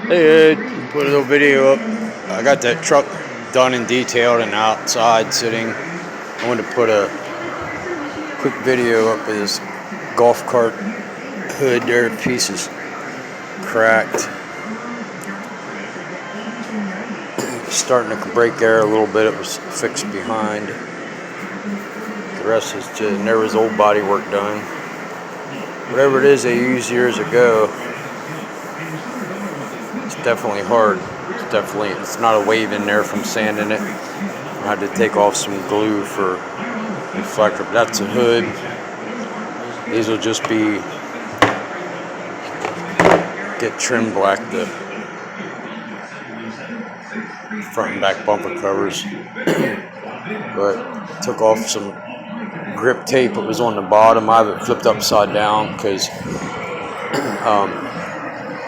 Hey, put a little video up. I got that truck done and detailed and outside sitting. I wanted to put a quick video up of this golf cart hood there. Pieces cracked. Starting to break air a little bit. It was fixed behind. The rest is just, and there was old body work done. Whatever it is they used years ago, it's definitely hard. It's not a wave in there from sanding it. I had to take off some glue for reflector. But that's a hood. These will just be get trimmed black, the front and back bumper covers. But took off some grip tape that was on the bottom. I have it flipped upside down because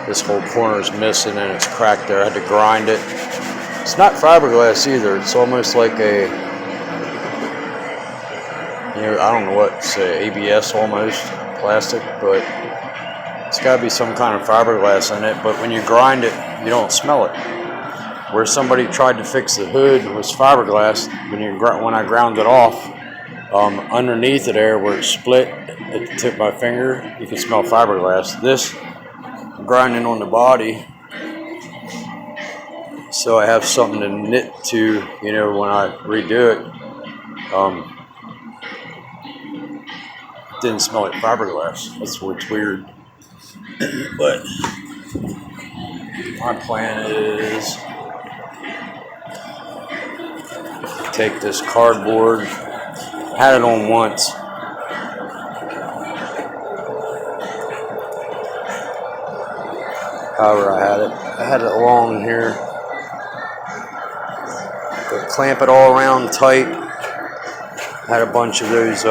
this whole corner is missing and it's cracked there. I had to grind it. It's not fiberglass either. It's almost like a, I don't know what, say ABS almost, plastic, but it's got to be some kind of fiberglass in it. But when you grind it, you don't smell it. Where somebody tried to fix the hood was fiberglass. When I ground it off, underneath it there where it split at the tip of my finger, you can smell fiberglass. This grinding on the body, so I have something to knit to, when I redo it. Didn't smell like fiberglass. That's what's weird. But my plan is take this cardboard. I had it on once. However, I had it along here. But clamp it all around tight. Had a bunch of those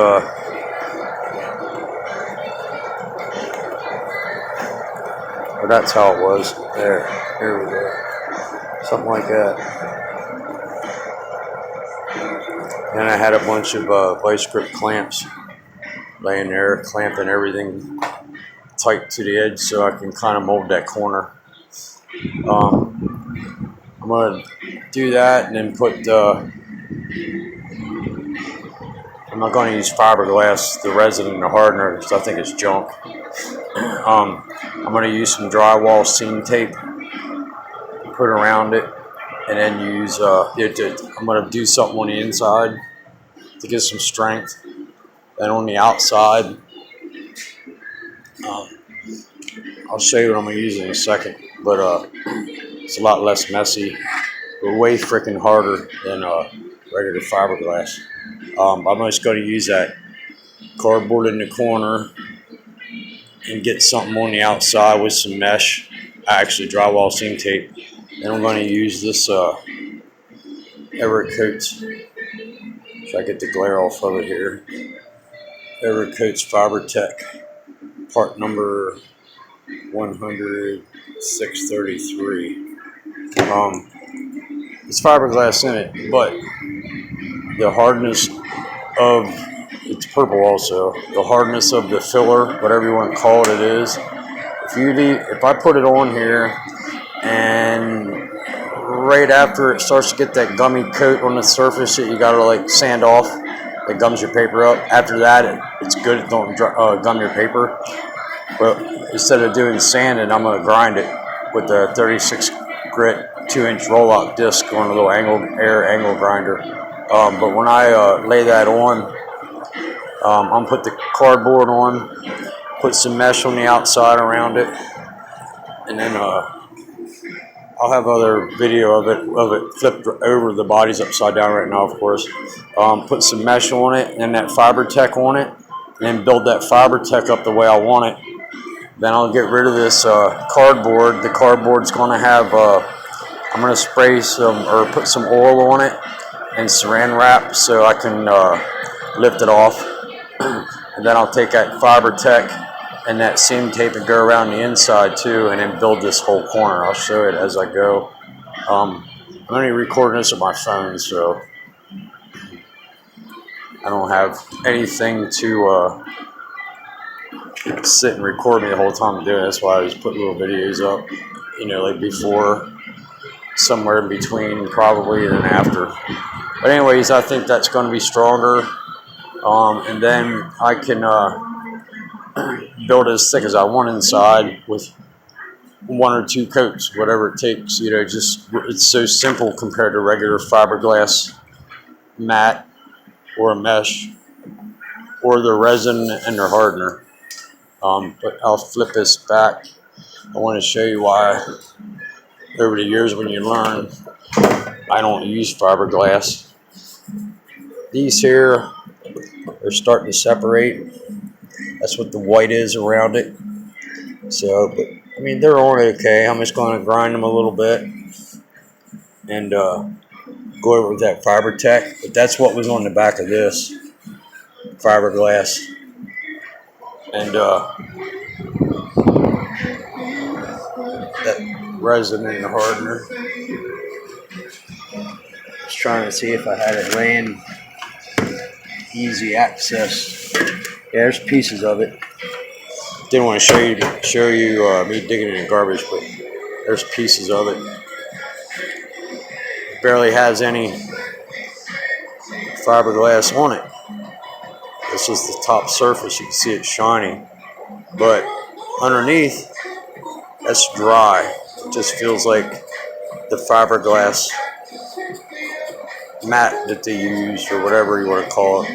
but that's how it was. Here we go. Something like that. And I had a bunch of vice grip clamps laying there, clamping everything tight to the edge so I can kind of mold that corner. I'm going to do that and then put, I'm not going to use fiberglass, the resin and the hardener, because I think it's junk. I'm going to use some drywall seam tape, put around it, and then use, I'm going to do something on the inside to get some strength. Then on the outside, I'll show you what I'm going to use in a second, but it's a lot less messy, but way freaking harder than regular fiberglass. I'm just going to use that cardboard in the corner and get something on the outside with some mesh, actually drywall seam tape. Then I'm going to use this Everett Coats, if I get the glare off of it here, Everett Coats Fiber Tech, part number 100-633. It's fiberglass in it, but the hardness of, it's purple also, the hardness of the filler, whatever you want to call it, is. If I put it on here and right after it starts to get that gummy coat on the surface that you gotta like sand off, that gums your paper up. After that, it's good. It don't gum your paper. But instead of doing sanding, I'm gonna grind it with a 36 grit 2-inch roll-out disc on a little air angle grinder. But when I lay that on, I'm gonna put the cardboard on, put some mesh on the outside around it, and then I'll have other video of it flipped over. The body's upside down right now, of course. Put some mesh on it and that fiber tech on it, and then build that fiber tech up the way I want it. Then I'll get rid of this cardboard. The cardboard's going to have, I'm going to spray some or put some oil on it and saran wrap so I can lift it off. And then I'll take that fiber tech and that seam tape and go around the inside too, and then build this whole corner. I'll show it as I go. I'm only recording this with my phone, so I don't have anything to sit and record me the whole time I'm doing it. That's why I just put little videos up, you know, like before, somewhere in between, probably, and then after. But anyways, I think that's going to be stronger, and then I can build it as thick as I want inside with 1 or 2 coats, whatever it takes. You know, just it's so simple compared to regular fiberglass mat or a mesh or the resin and their hardener. But I'll flip this back. I want to show you why over the years when you learn, I don't use fiberglass. These here are starting to separate. That's what the white is around it. So, but I mean, they're all okay. I'm just going to grind them a little bit and go over with that fiber tech. But that's what was on the back of this fiberglass. And that resin in the hardener. Just trying to see if I had it laying easy access. Yeah, there's pieces of it. Didn't want to show you me digging it in garbage, but there's pieces of it. Barely has any fiberglass on it. This is the top surface. You can see it's shiny, but underneath, that's dry. It just feels like the fiberglass mat that they use, or whatever you want to call it,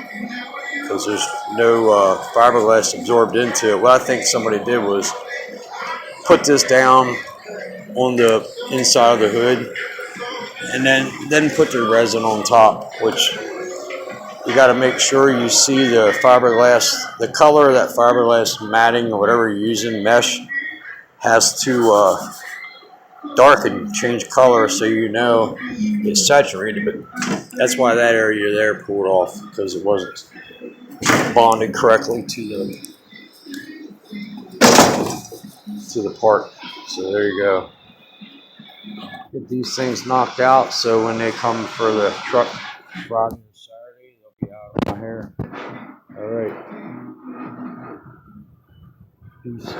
because there's no fiberglass absorbed into it. What I think somebody did was put this down on the inside of the hood and then put the resin on top, which you got to make sure you see the fiberglass, the color of that fiberglass matting or whatever you're using, mesh, has to darken, change color, so you know it's saturated. But that's why that area there pulled off, because it wasn't bonded correctly to the part. So there you go. Get these things knocked out so when they come for the truck Friday or Saturday, they'll be out of my hair. All right. Peace.